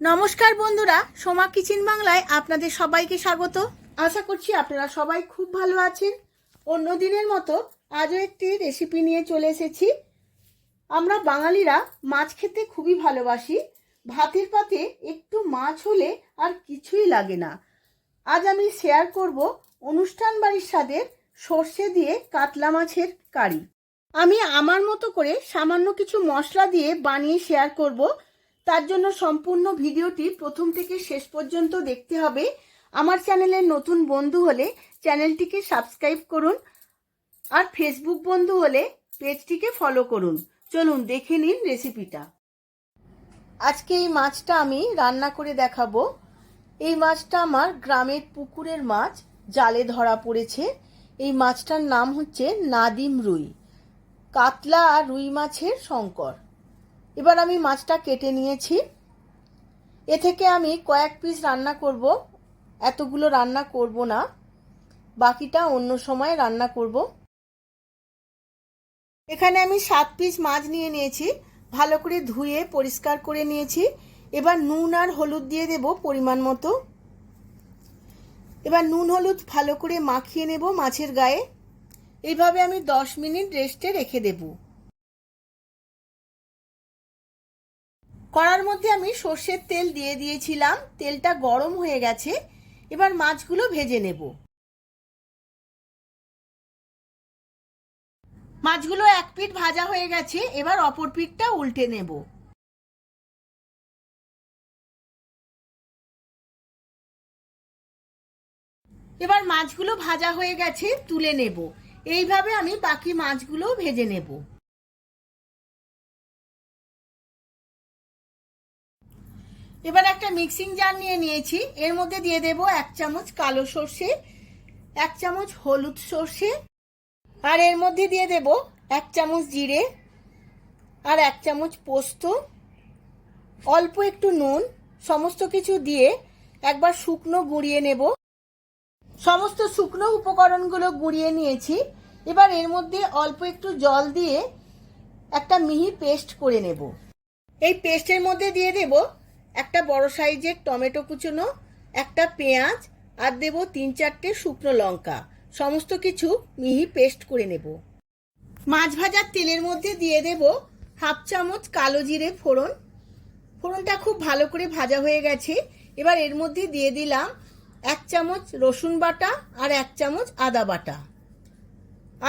নমস্কার বন্ধুরা, সোমা কিচেন বাংলায় আপনাদের সবাইকে স্বাগত। আশা করছি আপনারা সবাই খুব ভালো আছেন। অন্য দিনের মতো আজও একটি রেসিপি নিয়ে চলে এসেছি। আমরা বাঙালিরা মাছ খেতে খুবই ভালোবাসি। ভাতের পাতে একটু মাছ হলে আর কিছুই লাগে না। আজ আমি শেয়ার করব অনুষ্ঠান বাড়ির স্বাদের সর্ষে দিয়ে কাতলা মাছের কারি। আমি আমার মতো করে সামান্য কিছু মশলা দিয়ে বানিয়ে শেয়ার করব। তার জন্য সম্পূর্ণ ভিডিওটি প্রথম থেকে শেষ পর্যন্ত দেখতে হবে। আমার চ্যানেলের নতুন বন্ধু হলে চ্যানেলটিকে সাবস্ক্রাইব করুন, আর ফেসবুক বন্ধু হলে পেজটিকে ফলো করুন। চলুন দেখে নিন রেসিপিটা। আজকে এই মাছটা আমি রান্না করে দেখাবো। এই মাছটা আমার গ্রামের পুকুরের মাছ, জালে ধরা পড়েছে। এই মাছটার নাম হচ্ছে নাদিম রুই, কাতলা আর রুই মাছের সংকর। এবার আমি মাছটা কেটে নিয়েছি। এ থেকে আমি কয়েক পিস রান্না করব, এতগুলো রান্না করব না, বাকিটা অন্য সময় রান্না করব। এখানে আমি 7 পিস মাছ নিয়ে নিয়েছি, ভালো করে ধুয়ে পরিষ্কার করে নিয়েছি। এবার নুন আর হলুদ দিয়ে দেব পরিমাণ মতো। এবার নুন হলুদ ভালো করে মাখিয়ে নেব মাছের গায়ে। এইভাবে আমি 10 মিনিট রেস্টে রেখে দেব। কড়ার মধ্যে আমি সর্ষের তেল দিয়ে দিয়েছিলাম, তেলটা গরম হয়ে গেছে। এবার মাছগুলো ভেজে নেব। মাছগুলো এক পিঠ ভাজা হয়ে গেছে, এবার অপর পিঠটা উল্টে নেব। এবার মাছগুলো ভাজা হয়ে গেছে, তুলে নেব। এইভাবে আমি বাকি মাছগুলো ভেজে নেব। এবার একটা মিক্সিং জার নিয়ে নিয়েছি, এর মধ্যে দিয়ে দেব 1 চামচ কালো সর্ষে, 1 চামচ হলুদ সর্ষে, আর এর মধ্যে দিয়ে দেব 1 চামচ জিরে, আর 1 চামচ পোস্ত, অল্প একটু নুন। সমস্ত কিছু দিয়ে একবার শুকনো গুঁড়িয়ে নেব। সমস্ত শুকনো উপকরণগুলো গুঁড়িয়ে নিয়েছি। এবার এর মধ্যে অল্প একটু জল দিয়ে একটা মিহি পেস্ট করে নেব। এই পেস্টের মধ্যে দিয়ে দেব একটা বড় সাইজের টমেটো কুচনো, একটা পেঁয়াজ, আর দেব 3-4টে শুকনো লঙ্কা। সমস্ত কিছু মিহি পেস্ট করে নেব। মাছ ভাজার তেলের মধ্যে দিয়ে দেব 1/2 চামচ কালো জিরে ফোড়ন। ফোড়নটা খুব ভালো করে ভাজা হয়ে গেছে। এবার এর মধ্যে দিয়ে দিলাম 1 চামচ রসুন বাটা আর 1 চামচ আদা বাটা।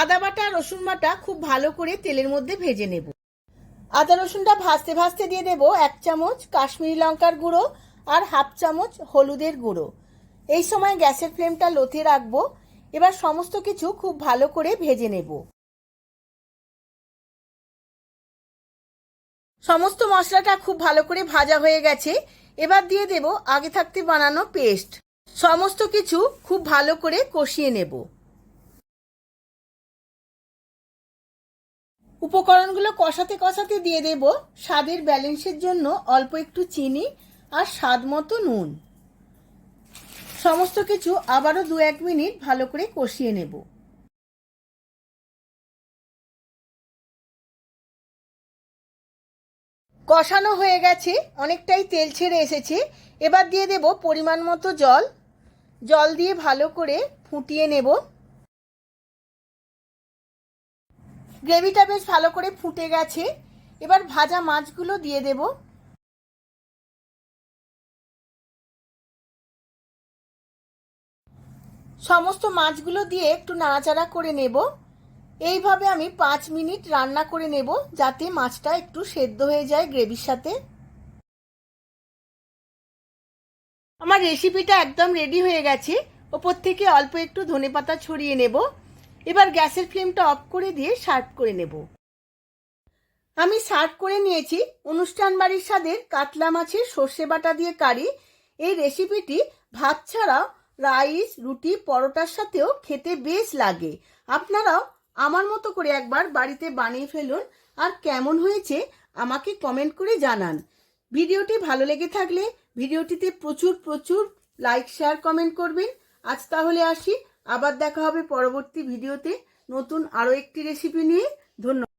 আদা বাটা আর রসুন বাটা খুব ভালো করে তেলের মধ্যে ভেজে নেব। আদা রসুনটা ভাজতে ভাজতে দিয়ে দেব 1 চামচ কাশ্মীরি লঙ্কার গুঁড়ো আর 1/2 চামচ হলুদের গুঁড়ো। এই সময় গ্যাসের ফ্লেমটা লোতে রাখবো। এবার সমস্ত কিছু খুব ভালো করে ভেজে নেব। সমস্ত মশলাটা খুব ভালো করে ভাজা হয়ে গেছে। এবার দিয়ে দেব আগে থাকতে বানানো পেস্ট। সমস্ত কিছু খুব ভালো করে কষিয়ে নেব। উপকরণগুলো কষাতে কষাতে দিয়ে দেব স্বাদের ব্যালেন্সের জন্য অল্প একটু চিনি আর স্বাদ মতো নুন। সমস্ত কিছু আবারও 2-1 মিনিট ভালো করে কষিয়ে নেব। কষানো হয়ে গেছে, অনেকটাই তেল ছেড়ে এসেছে। এবার দিয়ে দেব পরিমাণ মতো জল। জল দিয়ে ভালো করে ফুটিয়ে নেব। গ্রেভিটা বেশ ভালো করে ফুটে গেছে। এবার ভাজা মাছগুলো দিয়ে দেব। সমস্ত মাছগুলো দিয়ে একটু নাড়াচাড়া করে নেব। এইভাবে আমি 5 মিনিট রান্না করে নেব, যাতে মাছটা একটু সেদ্ধ হয়ে যায় গ্রেভির সাথে। আমার রেসিপিটা একদম রেডি হয়ে গেছে। ওপর থেকে অল্প একটু ধনেপাতা ছড়িয়ে নেব। এবার গ্যাসের ফ্লেমটা অফ করে দিয়ে সার্ভ করে নেব। আমি সার্ভ করে নিয়েছি অনুষ্ঠান বাড়ির স্বাদের কাতলা মাছের সর্ষে বাটা দিয়ে কারি। এই রেসিপিটি ভাত ছাড়াও রাইস, রুটি, পরোটার সাথেও খেতে বেশ লাগে। আপনারাও আমার মতো করে একবার বাড়িতে বানিয়ে ফেলুন, আর কেমন হয়েছে আমাকে কমেন্ট করে জানান। ভিডিওটি ভালো লেগে থাকলে ভিডিওটিতে প্রচুর প্রচুর লাইক, শেয়ার, কমেন্ট করবেন। আজ তাহলে আসি, আবার দেখা হবে পরবর্তী ভিডিওতে নতুন আরও একটি রেসিপি নিয়ে। ধন্যবাদ।